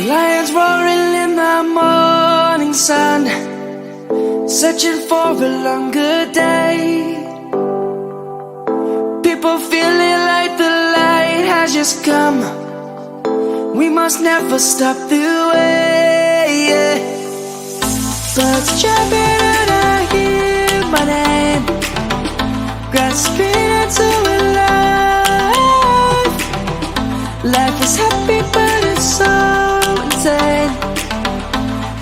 Lions roaring in the morning sun, searching for a longer day. People feeling like the light has just come. We must never stop the way. Birds jumping and I hear my name, grasping into a life. Life is happy but it's so insane.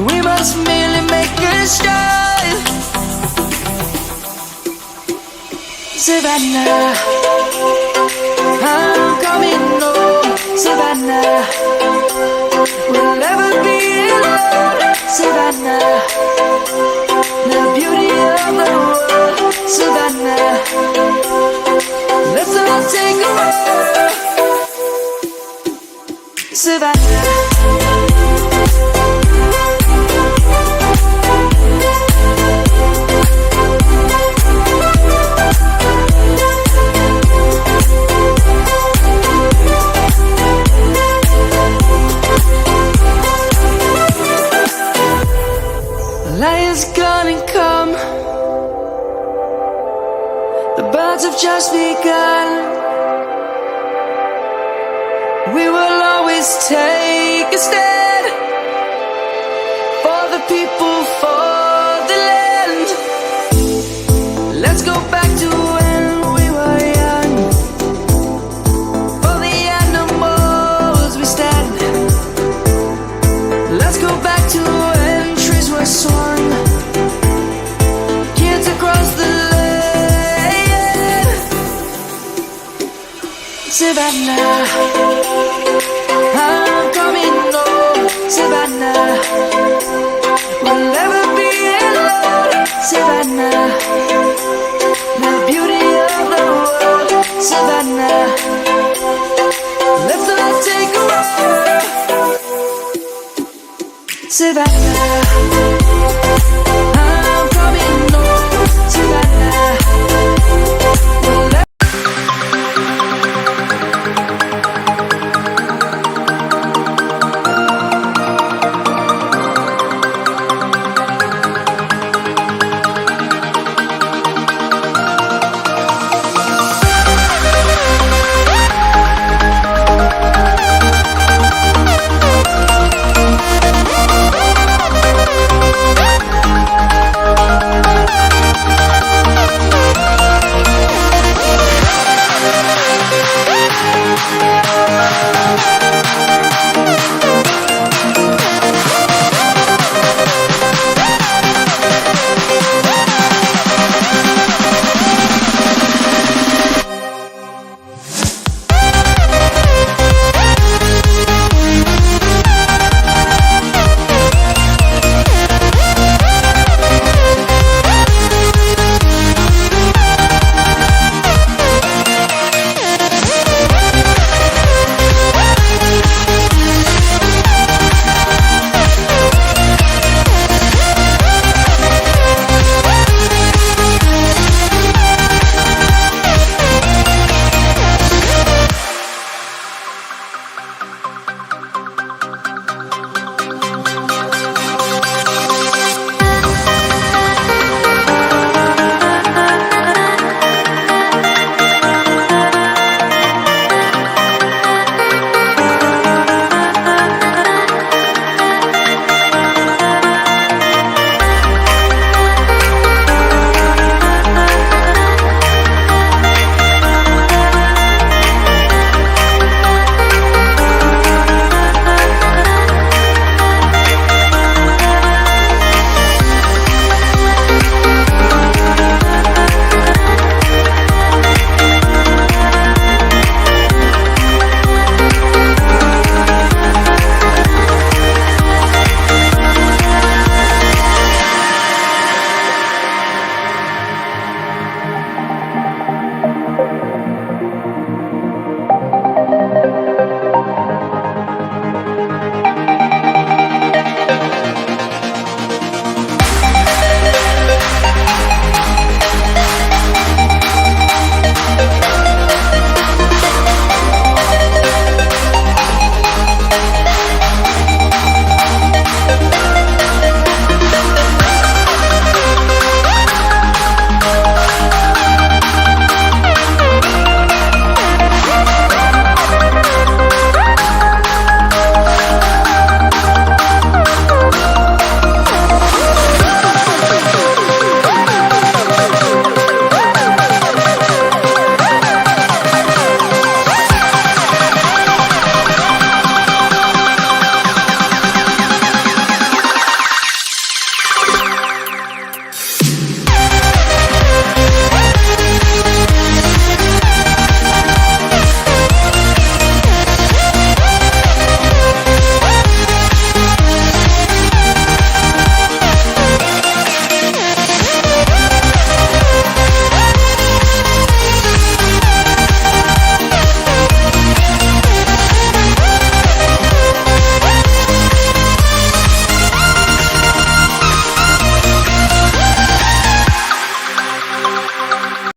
We must merely make a start. Savannah, I'm coming home. Savannah, we'll never be alone. Savannah, the beauty of the world. Savannah, let's all take a walk. Savannah. Lion's gonna come. The birds have just begun. We will always take a stand for the people, for the land. Let's go back to when we were young. For the animals we stand. Let's go back to when trees were swung, kids across the land. Savannah, I'm coming home. Savannah, we'll never be alone. Savannah, the beauty of the world. Savannah, let's all take a walk. Savannah.